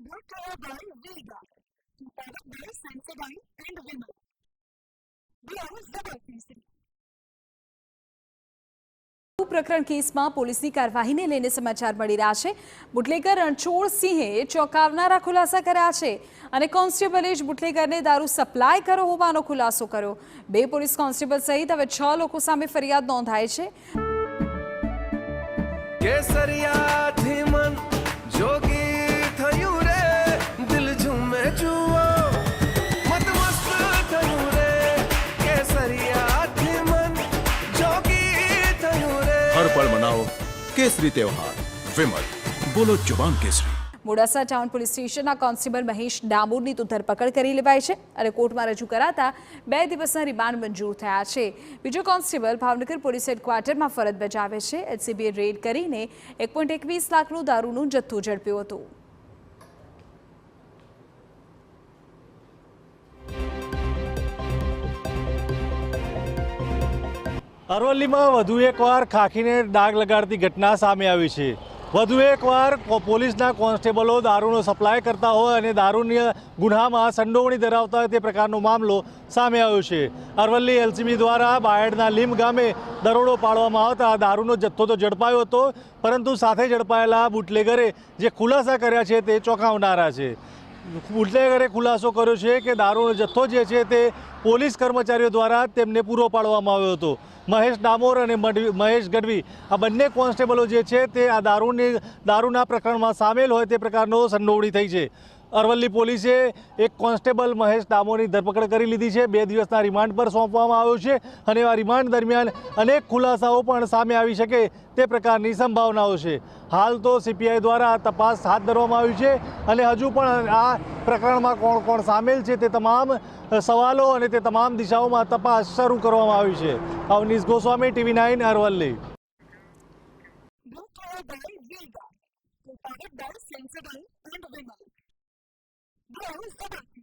brought to you by Vega, powered by Sensodyne and Vimal. We are ZFC. પ્રકરણ કેસમાં પોલીસની કાર્યવાહીને લઈને સમાચાર મળી રહ્યા છે। બુટલેગર રણછોડ સિંહે ચોંકાવનારા ખુલાસા કર્યા છે અને કોન્સ્ટેબલે જ બુટલેગરને દારૂ સપ્લાય કર્યો હોવાનો ખુલાસો કર્યો। 2 પોલીસ કોન્સ્ટેબલ સહિત હવે 6 લોકો સામે ફરિયાદ નોંધાઈ છે। કેસરિયાથી મન જોગી થયું રે, દિલ ઝૂમે જુઓ મત મસ્ત થયું રે, કેસરિયાથી મન જોગી થયું રે। हर पल मनाओ केसरी त्योहार। विमल, बोलो जुबान केसरी। મોડાસા ટાઉન પોલીસ સ્ટેશનના કોન્સ્ટેબલ મહેશ ડામોરની તો ધરપકડ કરી લેવાઈ છે અને કોર્ટમાં રજૂ કરાતા 2 દિવસના રિમાન્ડ મંજૂર થયા છે। બીજો કોન્સ્ટેબલ ભાવનગર પોલીસ હેડક્વાર્ટરમાં ફરજ બજાવે છે। એલસીબીએ રેડ કરીને 1.21 લાખનો દારૂનો જથ્થો ઝડપ્યો હતો। અરવલ્લીમાં વધુ એકવાર ખાખીને ડાગ લગાડતી ઘટના સામે આવી છે। વધુ એકવાર પોલીસના કોન્સ્ટેબલો દારૂનો સપ્લાય કરતા હોય અને દારૂની ગુન્હામાં સંડોવણી ધરાવતા હોય તે પ્રકારનો મામલો સામે આવ્યો છે। અરવલ્લી એલસીબી દ્વારા બાયડના લીમ ગામે દરોડો પાડવામાં આવતા દારૂનો જથ્થો તો ઝડપાયો હતો, પરંતુ સાથે ઝડપાયેલા બુટલેગરે જે ખુલાસા કર્યા છે તે ચોંકાવનારા છે। બુટલેગરે ખુલાસો કર્યો છે કે દારૂનો જથ્થો જે છે તે પોલીસ કર્મચારીઓ દ્વારા તેમને પૂરો પાડવામાં આવ્યો હતો। મહેશ ડામોર અને મહેશ ગઢવી આ બંને કોન્સ્ટેબલો જે છે તે આ દારૂના પ્રકરણમાં સામેલ હોય તે પ્રકારનો સંડોવણી થઈ છે। અરવલ્લી પોલીસે એક કોન્સ્ટેબલ મહેશ ડામોરની ધરપકડ કરી લીધી છે। 2 દિવસના રિમાન્ડ પર સોંપવામાં આવ્યો છે અને આ રિમાન્ડ દરમિયાન અનેક ખુલાસાઓ પણ સામે આવી શકે તે પ્રકારની સંભાવનાઓ છે। હાલ તો સીપીઆઈ દ્વારા તપાસ હાથ ધરવામાં આવી છે અને હજુ પણ આ પ્રકરણમાં કોણ કોણ સામેલ છે તે તમામ સવાલો અને તે તમામ દિશાઓમાં તપાસ શરૂ કરવામાં આવી છે। Avnish Goswami, TV9 Aravalli. Brought to you by Vega, powered by Sensodyne and Vimal. We are ZFC.